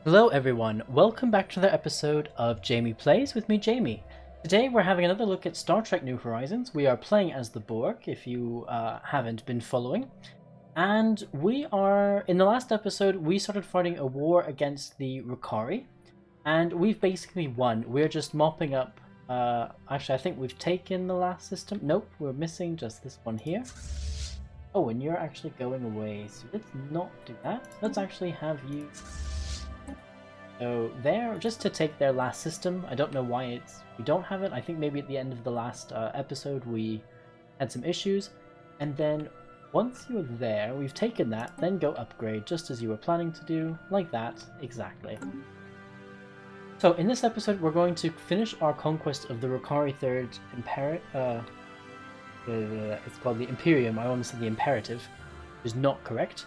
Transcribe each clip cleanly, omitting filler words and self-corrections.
Hello everyone, welcome back to another episode of Jamie Plays with me, Jamie. Today we're having another look at Star Trek New Horizons. We are playing as the Borg, if you haven't been following. And we are, in the last episode, we started fighting a war against the Rahkari. And we've basically won. We're just mopping up, actually I think we've taken the last system. Nope, we're missing just this one here. Oh, and you're actually going away, so let's not do that. Let's actually have you... So there, just to take their last system. I don't know why we don't have it. I think maybe at the end of the last episode we had some issues. And then once you're there, we've taken that, then go upgrade just as you were planning to do, like that, exactly. So in this episode we're going to finish our conquest of the Rahkari Third it's called the Imperium. I almost said the Imperative, which is not correct.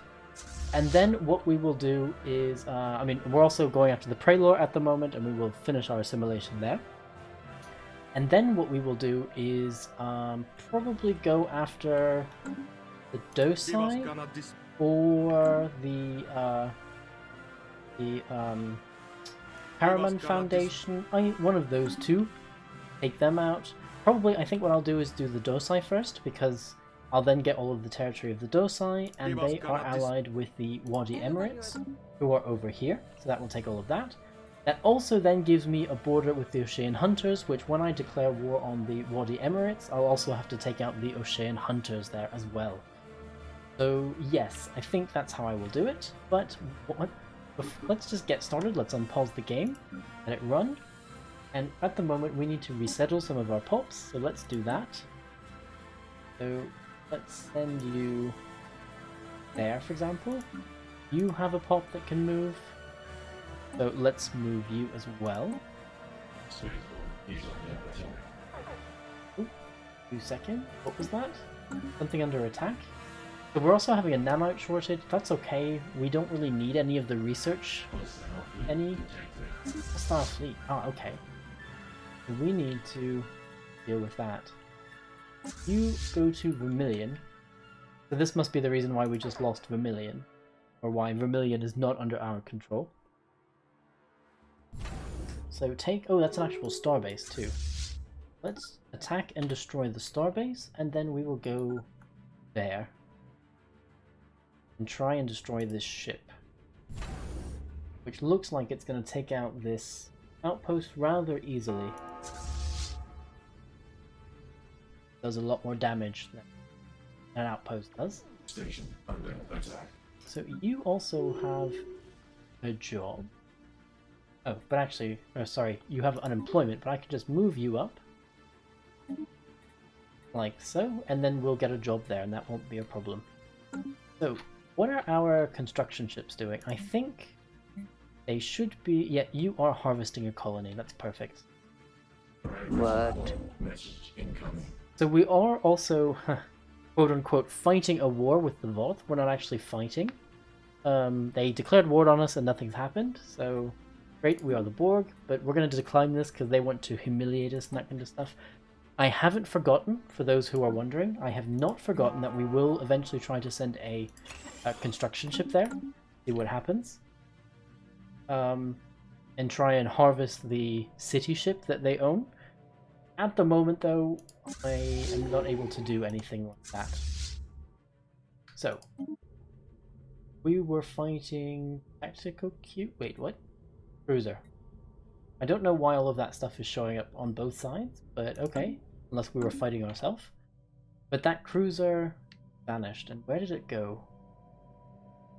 And then what we will do is, we're also going after the Prelor at the moment, and we will finish our assimilation there. And then what we will do is probably go after the Docile or the Karaman Foundation. One of those two. Take them out. Probably, I think what I'll do is do the Docile first, because I'll then get all of the territory of the Docile, and they are allied with the Wadi Emirates, who are over here, so that will take all of that. That also then gives me a border with the Ocean Hunters, which when I declare war on the Wadi Emirates, I'll also have to take out the Ocean Hunters there as well. So yes, I think that's how I will do it, but let's just get started. Let's unpause the game, let it run, and at the moment we need to resettle some of our pops, so let's do that. So let's send you there, for example. You have a pop that can move, so let's move you as well. Ooh, 2 seconds. What was that? Something under attack? So we're also having a nanite shortage. That's okay. We don't really need any of the research. Starfleet. Oh, okay. We need to deal with that. You go to Vermilion. So this must be the reason why we just lost Vermilion. Or why Vermilion is not under our control. So take... Oh, that's an actual starbase too. Let's attack and destroy the starbase, and then we will go there. And try and destroy this ship. Which looks like it's going to take out this outpost rather easily. Does a lot more damage than an outpost does. Station under attack. So you also have a job. Oh, but actually, sorry, you have unemployment, but I can just move you up. Like so, and then we'll get a job there, and that won't be a problem. So, what are our construction ships doing? I think they should be... Yeah, you are harvesting a colony, that's perfect. What? Message incoming. So we are also, quote-unquote, fighting a war with the Voth. We're not actually fighting. They declared war on us and nothing's happened, so great, we are the Borg, but we're going to decline this because they want to humiliate us and that kind of stuff. I haven't forgotten, for those who are wondering, I have not forgotten that we will eventually try to send a construction ship there, see what happens. And try and harvest the city ship that they own. At the moment, though, I am not able to do anything like that. So, we were fighting tactical cute. Wait, what? Cruiser. I don't know why all of that stuff is showing up on both sides, but okay, unless we were fighting ourselves. But that cruiser vanished, and where did it go?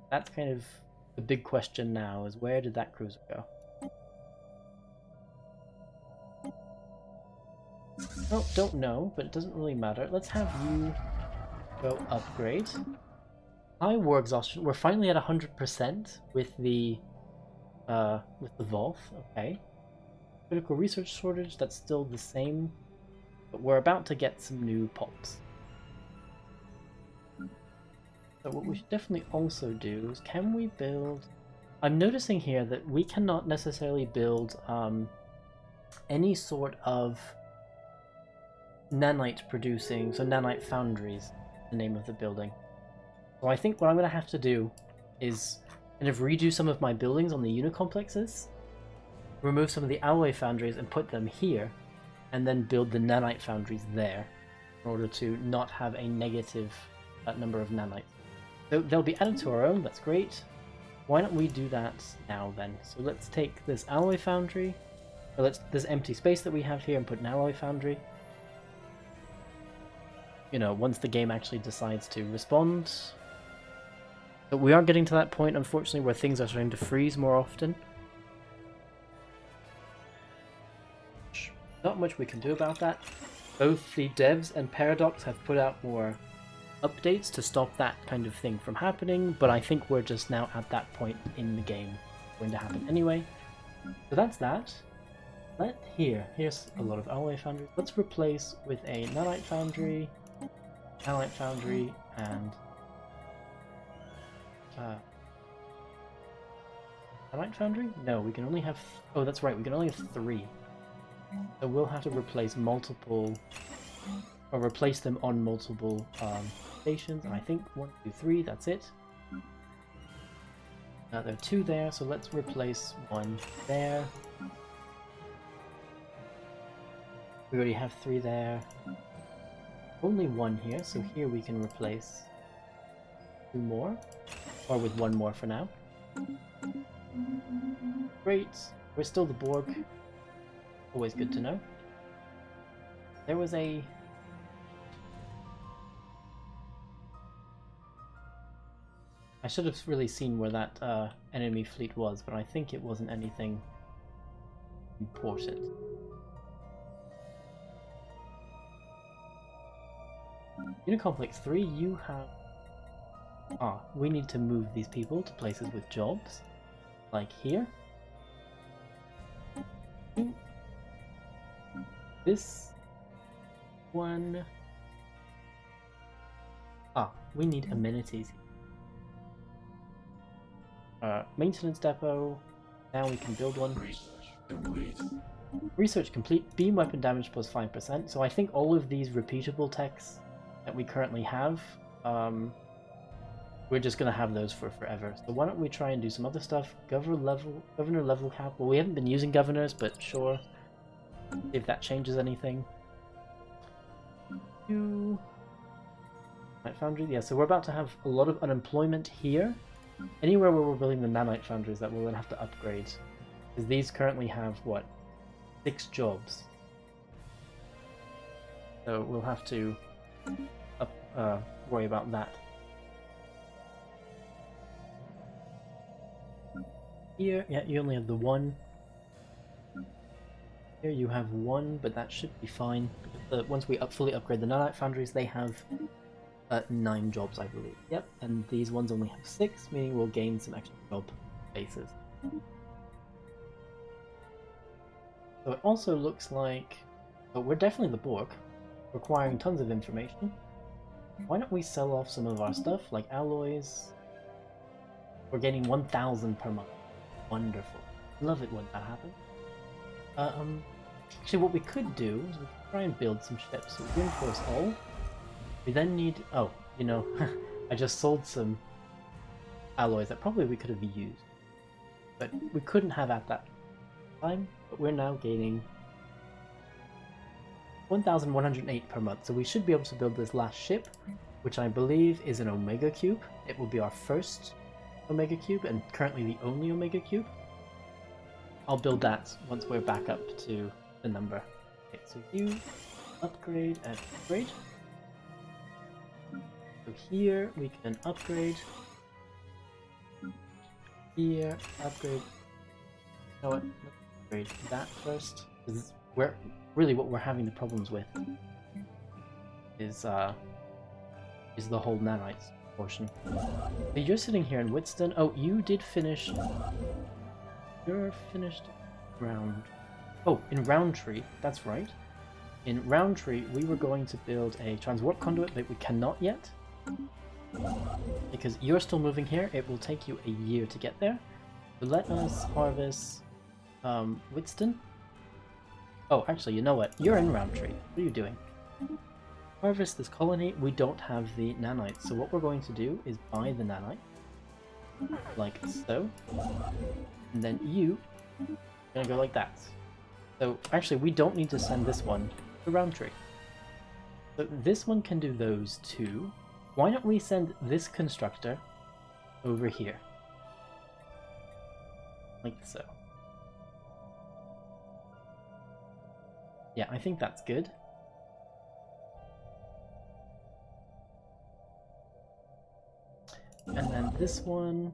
That's kind of the big question now, is where did that cruiser go? Oh, don't know, but it doesn't really matter. Let's have you go upgrade. High war exhaustion. We're finally at 100% with the Voth. Okay. Critical research shortage. That's still the same, but we're about to get some new pops. So what we should definitely also do is, can we build... I'm noticing here that we cannot necessarily build any sort of nanite producing, so nanite foundries, the name of the building. So I think what I'm going to have to do is kind of redo some of my buildings on the unicomplexes, remove some of the alloy foundries and put them here, and then build the nanite foundries there in order to not have a negative number of nanites. So they'll be added to our own, that's great. Why don't we do that now then? So let's take this alloy foundry, or this empty space that we have here and put an alloy foundry. You know, once the game actually decides to respond. But we are getting to that point, unfortunately, where things are starting to freeze more often. Not much we can do about that. Both the devs and Paradox have put out more updates to stop that kind of thing from happening, but I think we're just now at that point in the game. It's going to happen anyway. So that's that. Here's a lot of alloy foundries. Let's replace with a nanite foundry, nanite foundry, and nanite foundry? No, we can only have... Oh, that's right, we can only have 3. So we'll have to replace multiple... Or replace them on multiple stations. And I think 1, 2, 3, that's it. There are 2 there, so let's replace 1 there. We already have 3 there. Only 1 here, so here we can replace 2 more. Or with 1 more for now. Great. We're still the Borg. Always good to know. There was a... I should have really seen where that enemy fleet was, but I think it wasn't anything important. Unicomplex 3, you have... we need to move these people to places with jobs. Like here. This one... we need amenities. Maintenance depot. Now we can build one. Research complete. Beam weapon damage plus 5%. So I think all of these repeatable techs that we currently have, we're just going to have those for forever. So why don't we try and do some other stuff. Governor level cap. Well, we haven't been using governors, but sure. If that changes anything. Nanite foundry. Yeah, so we're about to have a lot of unemployment here. Anywhere where we're building the nanite foundries that we'll then have to upgrade. Because these currently have, what, 6 jobs. So we'll have to worry about that. Here, yeah, you only have the 1. Here you have 1, but that should be fine. Once we fully upgrade the nanite foundries, they have 9 jobs, I believe. Yep, and these ones only have 6, meaning we'll gain some extra job bases. So it also looks like... Oh, we're definitely the Borg, requiring tons of information. Why don't we sell off some of our stuff, like alloys? We're gaining 1,000 per month. Wonderful. Love it when that happens. Actually, what we could do is we could try and build some ships. So reinforce all. We then need... Oh, you know, I just sold some alloys that probably we could have used. But we couldn't have at that time, but we're now gaining 1,108 per month. So we should be able to build this last ship, which I believe is an Omega Cube. It will be our first Omega Cube, and currently the only Omega Cube. I'll build that once we're back up to the number. Okay, so you upgrade and upgrade. So here we can upgrade. Here, upgrade. You know what? Let's upgrade that first. Because we're really what we're having the problems with is the whole nanites portion. So you're sitting here in Wheatstone. Oh, you did finish. You're finished round. Oh, in Roundtree, that's right. In Roundtree, we were going to build a transwarp conduit, but we cannot yet. Because you're still moving here, it will take you a year to get there. So let us harvest Wheatstone. Oh, actually, you know what? You're in Roundtree. What are you doing? Harvest this colony. We don't have the nanites, so what we're going to do is buy the nanite. like so. And then you are gonna go like that. So actually, we don't need to send this one to Roundtree. So this one can do those two. Why don't we send this constructor over here? Like so. Yeah, I think that's good. And then this one,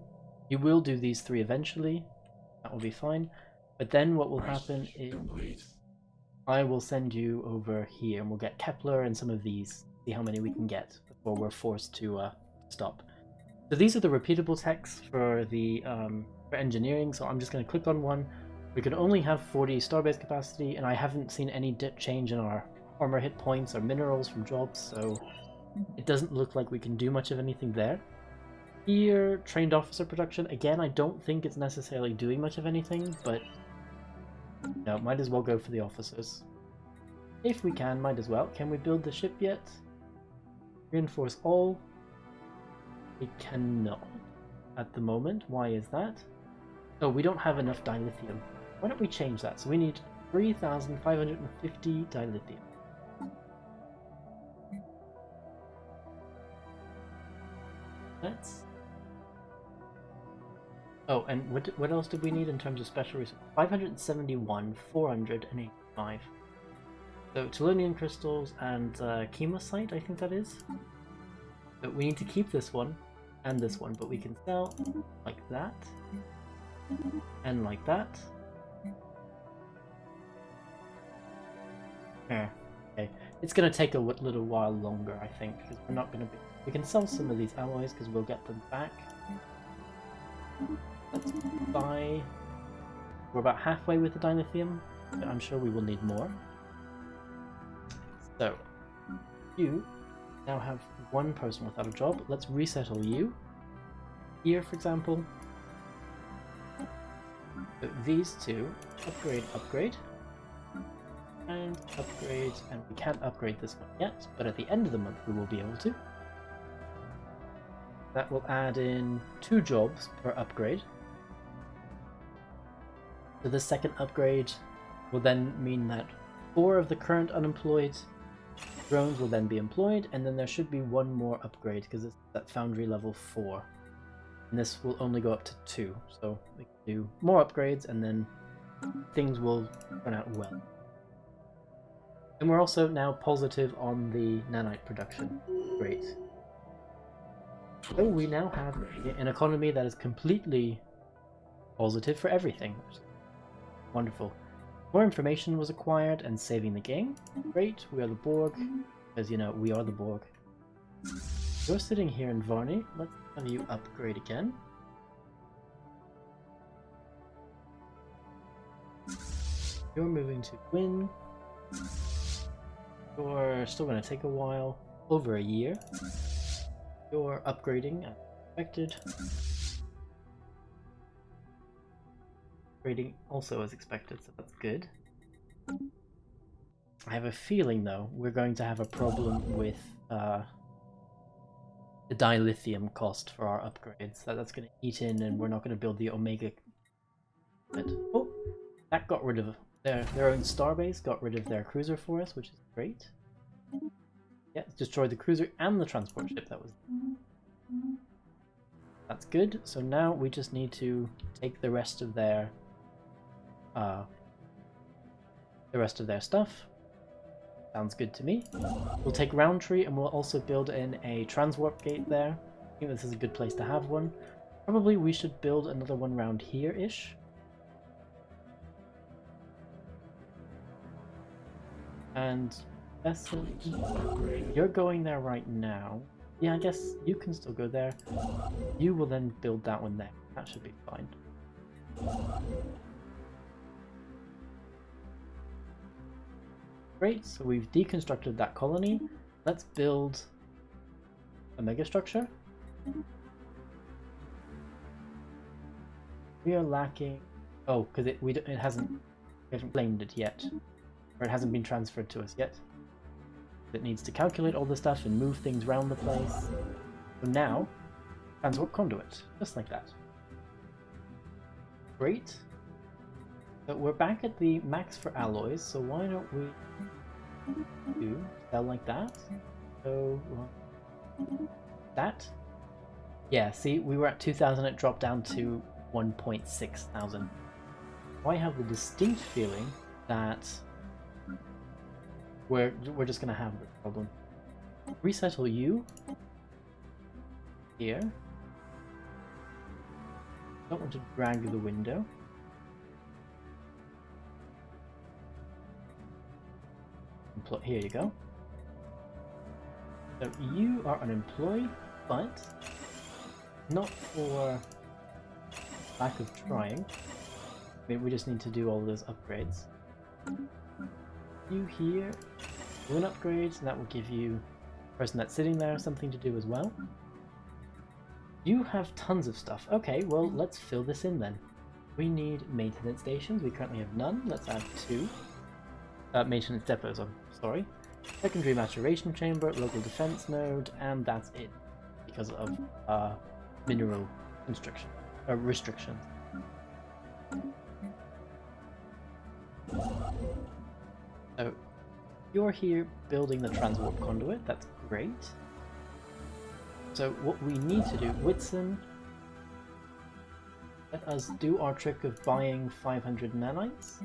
you will do these three eventually. That will be fine. But then what will happen is I will send you over here and we'll get Kepler and some of these, see how many we can get before we're forced to stop. So these are the repeatable techs for the for engineering, so I'm just going to click on one. We can only have 40 starbase capacity, and I haven't seen any change in our armor hit points or minerals from jobs, so it doesn't look like we can do much of anything there. Here, trained officer production, again, I don't think it's necessarily doing much of anything, but no, might as well go for the officers. If we can, might as well. Can we build the ship yet? Reinforce all. We cannot at the moment. Why is that? Oh, we don't have enough dilithium. Why don't we change that? So we need 3,550 dilithium. Let's... Oh, and what else did we need in terms of special resources? 571, 485. So Tellurian crystals and chemosite, I think that is. So we need to keep this one and this one, but we can sell like that and like that. Yeah, okay. It's gonna take a little while longer, I think, because we're not gonna be. We can sell some of these alloys because we'll get them back. Let's buy. We're about halfway with the dilithium, but I'm sure we will need more. So, you now have one person without a job. Let's resettle you. Here, for example. So these two, upgrade, and upgrade, and we can't upgrade this one yet, but at the end of the month we will be able to. That will add in 2 jobs per upgrade. So the second upgrade will then mean that 4 of the current unemployed drones will then be employed, and then there should be 1 more upgrade because it's at foundry level 4. And this will only go up to 2, so we can do more upgrades and then things will turn out well. And we're also now positive on the nanite production. Great. So we now have an economy that is completely positive for everything. Wonderful. More information was acquired and saving the game. Great, we are the Borg, because, you know, we are the Borg. You're sitting here in Varney. Let's have you upgrade again. You're moving to Win. You're still going to take a while, over a year. You're upgrading as expected. Upgrading also as expected, so that's good. I have a feeling, though, we're going to have a problem with the dilithium cost for our upgrades. That's going to eat in, and we're not going to build the Omega. But, oh, that got rid of their own starbase, got rid of their cruiser for us, which is great. Yeah, destroyed the cruiser and the transport ship. That's good. So now we just need to take the rest of their stuff. Sounds good to me. We'll take Roundtree and we'll also build in a transwarp gate there. I think this is a good place to have one. Probably we should build another one around here-ish. And you're going there right now. Yeah, I guess you can still go there. You will then build that one there. That should be fine. Great, so we've deconstructed that colony. Let's build a megastructure. We are lacking... Oh, because we haven't claimed it yet. Or it hasn't been transferred to us yet. It needs to calculate all the stuff and move things around the place. So now, transport conduit, just like that. Great. So we're back at the max for alloys, so why don't we do sell like that? So that. Yeah, see, we were at 2,000, it dropped down to 1.6 thousand. I have the distinct feeling that we're just gonna have this problem. Resettle you here. Don't want to drag the window. Here you go. So you are unemployed, but not for lack of trying. I mean, we just need to do all those upgrades. You here, do an upgrade, and that will give you the person that's sitting there something to do as well. You have tons of stuff. Okay, well, let's fill this in then. We need maintenance stations. We currently have none. Let's add 2. Maintenance depots, I'm sorry. Secondary maturation chamber, local defense node, and that's it. Because of mineral restrictions. So, you're here building the transport conduit. That's great. So what we need to do, Whitson, let us do our trick of buying 500 nanites.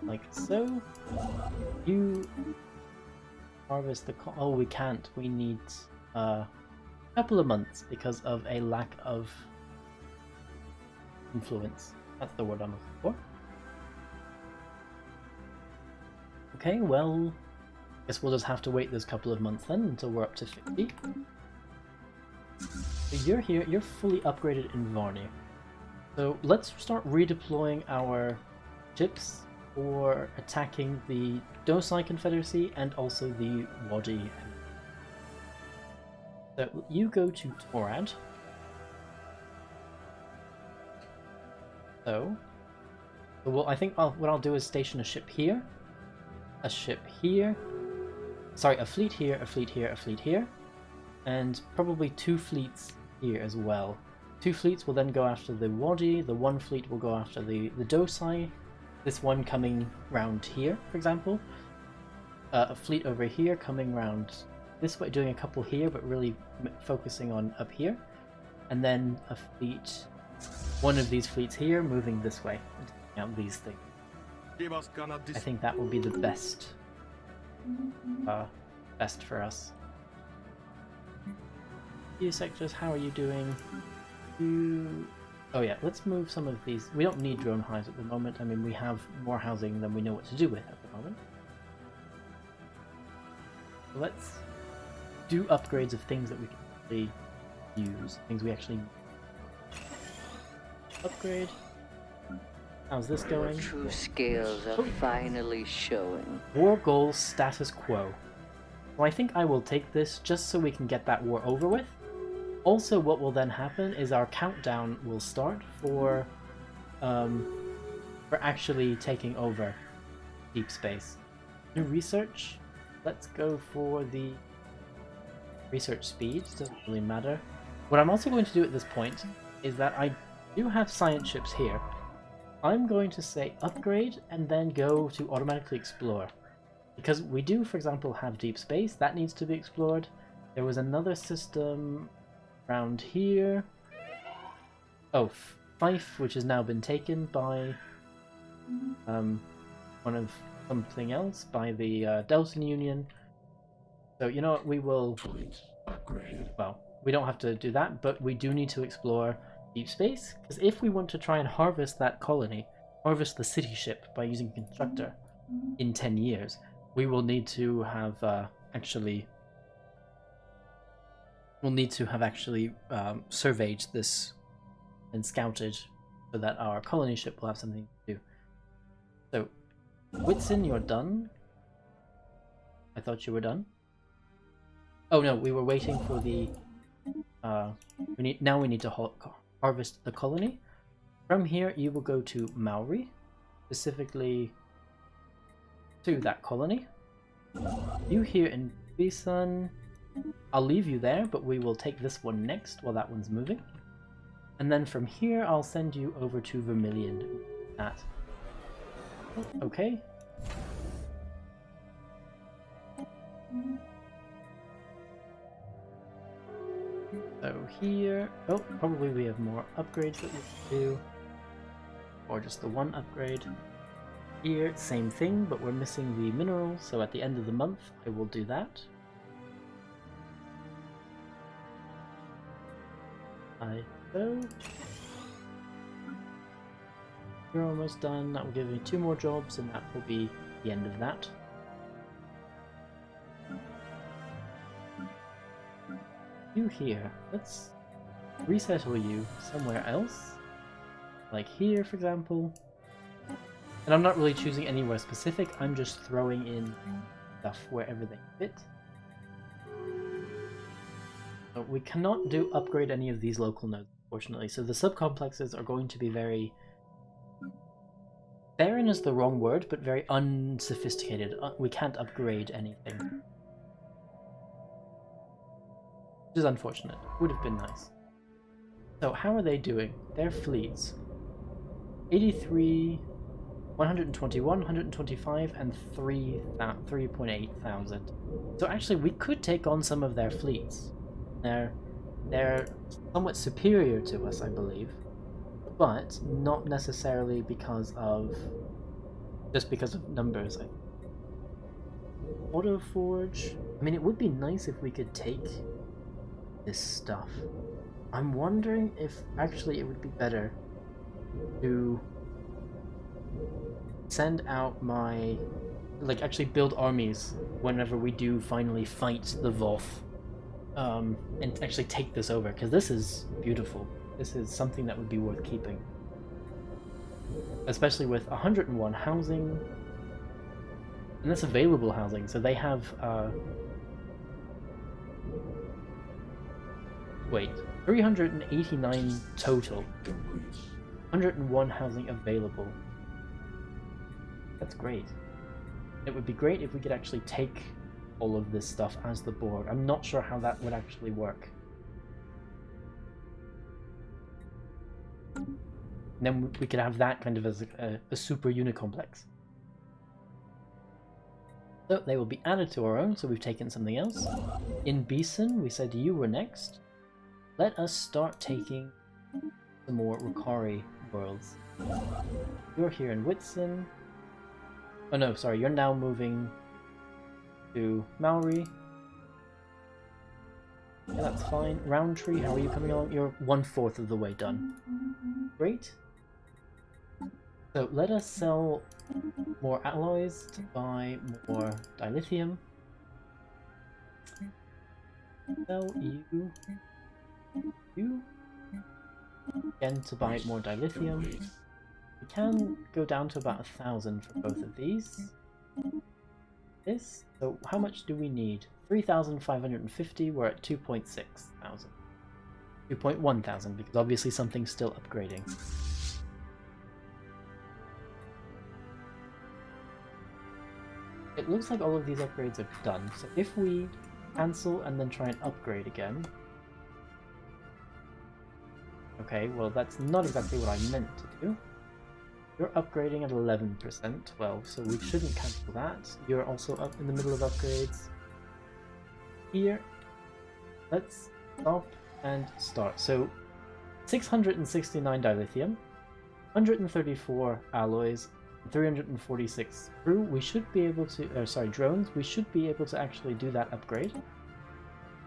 Like so. You harvest the oh, we can't. We need a couple of months because of a lack of influence. That's the word I'm looking for. Okay, well, guess we'll just have to wait this couple of months then until we're up to 50. So you're here, you're fully upgraded in Varney. So let's start redeploying our ships for attacking the Dosai Confederacy and also the Wadi. So you go to Torad. So well, I think what I'll do is station a ship here, a ship here, sorry, a fleet here, a fleet here, a fleet here, and probably 2 fleets here as well. 2 fleets will then go after the Wadi, the 1 fleet will go after the Dosai, this one coming round here, for example. A fleet over here coming round this way, doing a couple here, but really focusing on up here. And then a fleet, one of these fleets here, moving this way, and taking out these things. I think that will be the best for us. Few sectors, how are you doing? Oh yeah, let's move some of these. We don't need drone hives at the moment. I mean, we have more housing than we know what to do with at the moment. So let's do upgrades of things that we can actually use, things we actually need. Upgrade. How's this going? Your true scales are finally showing. War goal status quo. Well, I think I will take this just so we can get that war over with. Also, what will then happen is our countdown will start for actually taking over deep space. New research. Let's go for the research speed. Doesn't really matter. What I'm also going to do at this point is that I do have science ships here. I'm going to say upgrade and then go to automatically explore. Because we do, for example, have deep space. That needs to be explored. There was another system around here. Oh, Fife, which has now been taken by one of something else, by the Delton Union. So, you know what, we will... Well, we don't have to do that, but we do need to explore deep space, because if we want to try and harvest that colony, harvest the city ship by using constructor in 10 years, we will need to have actually surveyed this and scouted so that our colony ship will have something to do. So, Whitson, you're done. I thought you were done. Oh no, we were waiting for the we need to harvest the colony. From here you will go to Maori, specifically to that colony. You here in Bisan, I'll leave you there, but we will take this one next while that one's moving. And then from here, I'll send you over to Vermilion. That. Okay. So here... Oh, probably we have more upgrades that we can do. Or just the one upgrade. Here, same thing, but we're missing the mineral, so at the end of the month, I will do that. So you're almost done. That will give me 2 more jobs, and that will be the end of that. You here. Let's resettle you somewhere else. Like here, for example. And I'm not really choosing anywhere specific, I'm just throwing in stuff wherever they fit. So we cannot upgrade any of these local nodes, unfortunately, so the subcomplexes are going to be very... barren is the wrong word, but very unsophisticated. We can't upgrade anything. Which is unfortunate. Would have been nice. So how are they doing? Their fleets. 83... 121, 125, and 3.8 thousand. So actually we could take on some of their fleets. They're somewhat superior to us, I believe. But not necessarily because of... just because of numbers. Auto Forge... I mean, it would be nice if we could take this stuff. I'm wondering if actually it would be better to send out my... like, actually build armies whenever we do finally fight the Voth. And actually take this over, because this is beautiful. This is something that would be worth keeping. Especially with 101 housing. And that's available housing, so they have... wait, 389 total. 101 housing available. That's great. It would be great if we could actually take all of this stuff as the Borg. I'm not sure how that would actually work. And then we could have that kind of as a super unit complex. So they will be added to our own, so we've taken something else. In Beeson, we said you were next. Let us start taking some more Rahkari worlds. You're here in Whitsun. Oh no, sorry, you're now moving to Maori. Yeah, that's fine. Roundtree, how are you coming along? You're 1/4 of the way done. Great. So let us sell more alloys to buy more dilithium. Sell you. Again to buy more dilithium. We can go down to about 1,000 for both of these. This. So how much do we need? 3,550. We're at 2.6 thousand. 2.1 thousand, because obviously something's still upgrading. It looks like all of these upgrades are done, so if we cancel and then try and upgrade again... Okay, well that's not exactly what I meant to do. You're upgrading at 11%, 12, so we shouldn't cancel that. You're also up in the middle of upgrades. Here, let's stop and start. So, 669 dilithium, 134 alloys, 346 crew. We should be able to, drones. We should be able to actually do that upgrade.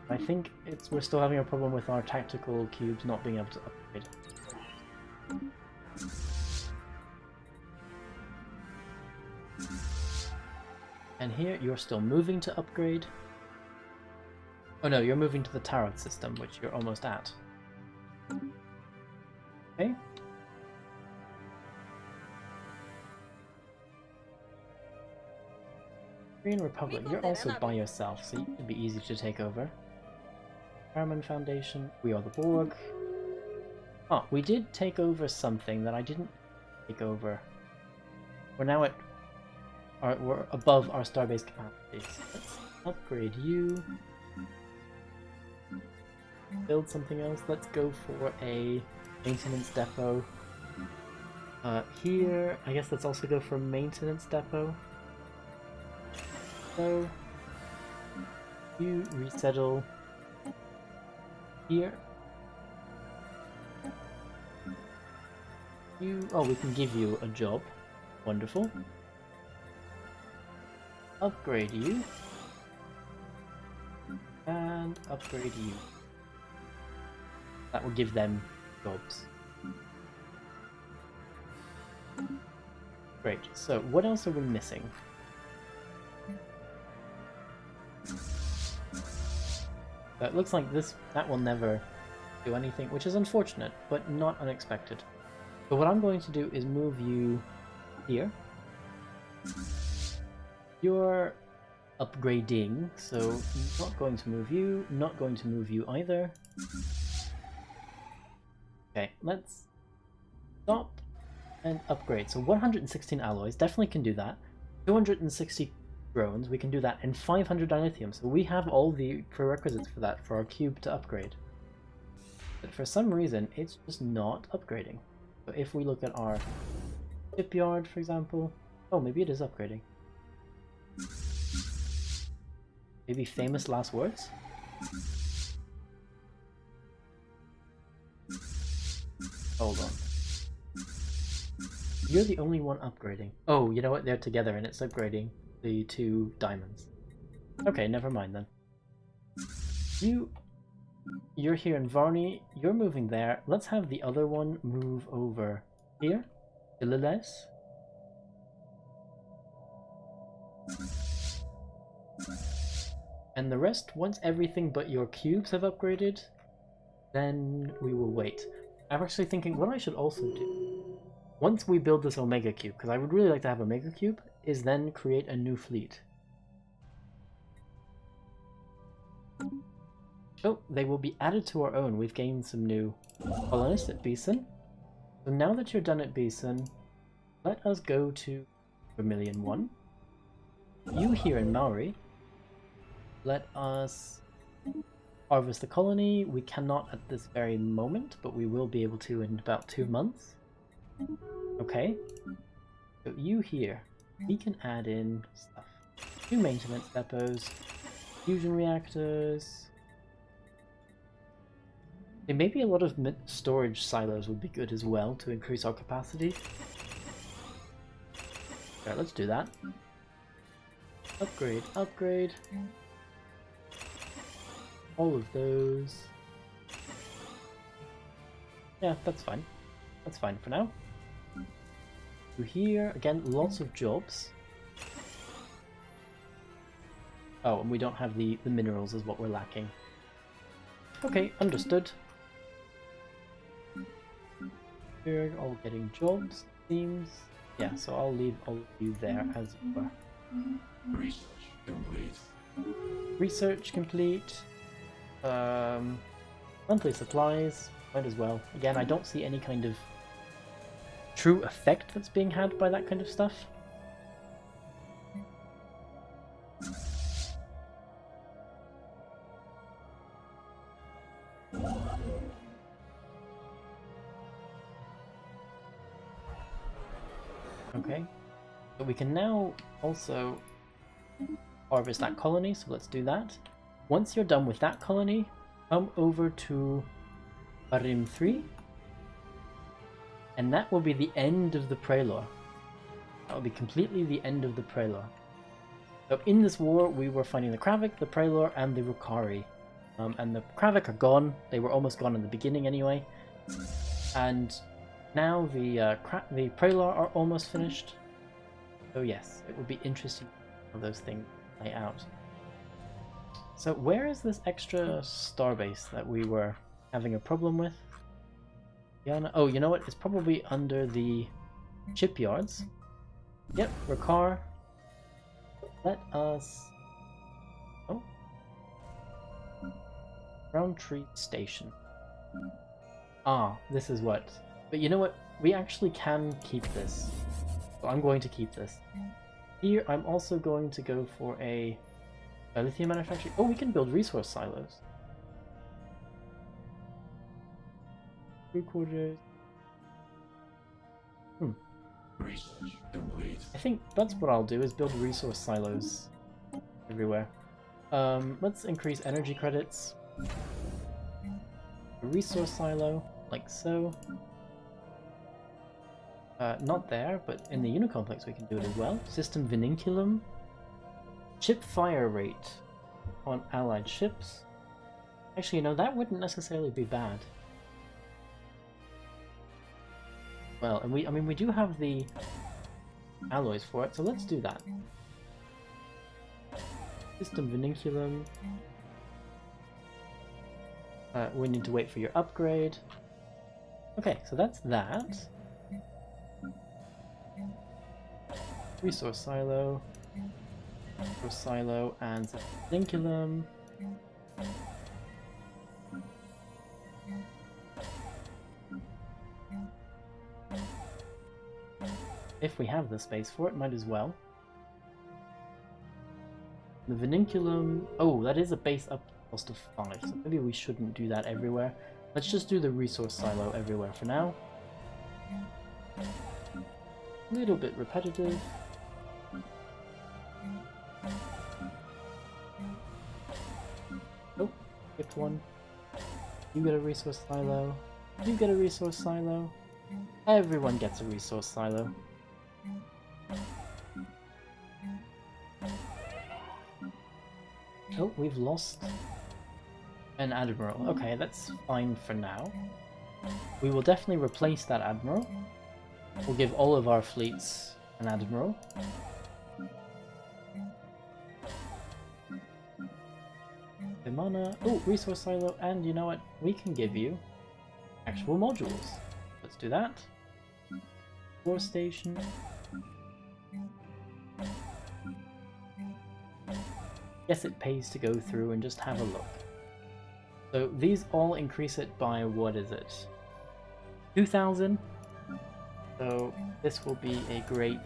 I think we're still having a problem with our tactical cubes not being able to upgrade. And here, you're still moving to upgrade. Oh no, you're moving to the Tarot system, which you're almost at. Okay. Green Republic, you're also by yourself, so you should be easy to take over. Harriman Foundation, we are the Borg. Oh, we did take over something that I didn't take over. We're now at... we're above our starbase capacity. So let's upgrade you. build something else. Let's go for a maintenance depot. Here, I guess let's also go for a maintenance depot. So, you resettle here. Oh, we can give you a job. Wonderful. Upgrade you. And upgrade you. That will give them jobs. Great. So, what else are we missing? It looks like that will never do anything, which is unfortunate, but not unexpected. So what I'm going to do is move you here. You're upgrading, so not going to move you, not going to move you either. Okay, let's stop and upgrade. So 116 alloys, definitely can do that. 260 drones, we can do that, and 500 dilithium. So we have all the prerequisites for that, for our cube to upgrade. But for some reason, it's just not upgrading. So if we look at our shipyard, for example, oh, maybe it is upgrading. Maybe famous last words? Hold on. You're the only one upgrading. Oh, you know what? They're together and it's upgrading the 2 diamonds. Okay, never mind then. You're here in Varney, you're moving there. Let's have the other one move over here to Liles. And the rest, once everything but your cubes have upgraded, then we will wait. I'm actually thinking what I should also do, once we build this Omega Cube, because I would really like to have a Mega Cube, is then create a new fleet. Oh, they will be added to our own. We've gained some new colonists at Beeson. So now that you're done at Beeson, let us go to Vermilion 1. You here in Maori, let us harvest the colony. We cannot at this very moment, but we will be able to in about 2 months. Okay. So you here, we can add in stuff. 2 maintenance depots, fusion reactors. And maybe a lot of storage silos would be good as well to increase our capacity. Alright, let's do that. Upgrade, upgrade. All of those. Yeah, that's fine. That's fine for now. To here, again, lots of jobs. Oh, and we don't have the minerals is what we're lacking. Okay, understood. We're all getting jobs, seems. Yeah, so I'll leave all of you there as you were. Research complete. Research complete. Monthly supplies, might as well. Again, I don't see any kind of true effect that's being had by that kind of stuff. Okay, but we can now also harvest that colony, so let's do that. Once you're done with that colony, come over to Arim 3, and that will be the end of the Prelor. That will be completely the end of the Prelor. So in this war, we were fighting the Kravik, the Prelor, and the Rahkari. And the Kravik are gone. They were almost gone in the beginning anyway. And now the Prelor are almost finished. So yes, it would be interesting how those things play out. So where is this extra starbase that we were having a problem with? Yana? Oh, you know what? It's probably under the shipyards. Yep, Rahkari. Let us... Oh. Roundtree Station. Ah, this is what... But you know what? We actually can keep this. So I'm going to keep this. Here, I'm also going to go for a lithium manufacturing. Oh, we can build resource silos. Crew quarters. Research complete. I think that's what I'll do, is build resource silos everywhere. Let's increase energy credits. A resource silo, like so. Not there, but in the Unicomplex we can do it as well. System Vinunculum. Ship fire rate on allied ships. Actually, no, that wouldn't necessarily be bad. Well, and we do have the alloys for it, so let's do that. System Vinunculum. We need to wait for your upgrade. Okay, so that's that. Resource silo. Resource silo and Vinunculum. If we have the space for it, might as well. The Vinunculum... Oh, that is a base up cost of 5, so maybe we shouldn't do that everywhere. Let's just do the resource silo everywhere for now. A little bit repetitive. Oh, skipped one. You get a resource silo. You get a resource silo. Everyone gets a resource silo. Oh, we've lost an admiral. Okay, that's fine for now. We will definitely replace that admiral. We'll give all of our fleets an admiral. Vimana. Oh, resource silo, and you know what? We can give you actual modules. Let's do that. War station. Guess it pays to go through and just have a look. So these all increase it by, what is it? 2,000? So this will be a great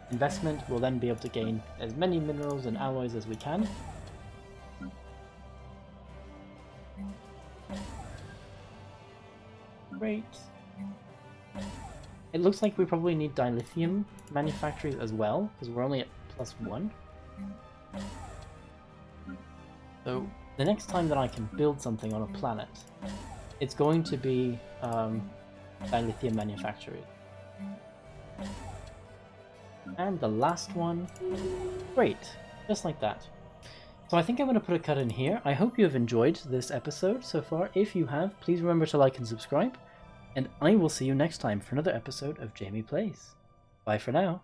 investment. We'll then be able to gain as many minerals and alloys as we can. Great. It looks like we probably need dilithium manufactories as well, because we're only at +1. So the next time that I can build something on a planet, it's going to be dilithium manufactories. And the last one, great, just like that. So I think I'm going to put a cut in here. I hope you have enjoyed this episode so far. If you have, please remember to like and subscribe. And I will see you next time for another episode of Jamie Plays. Bye for now.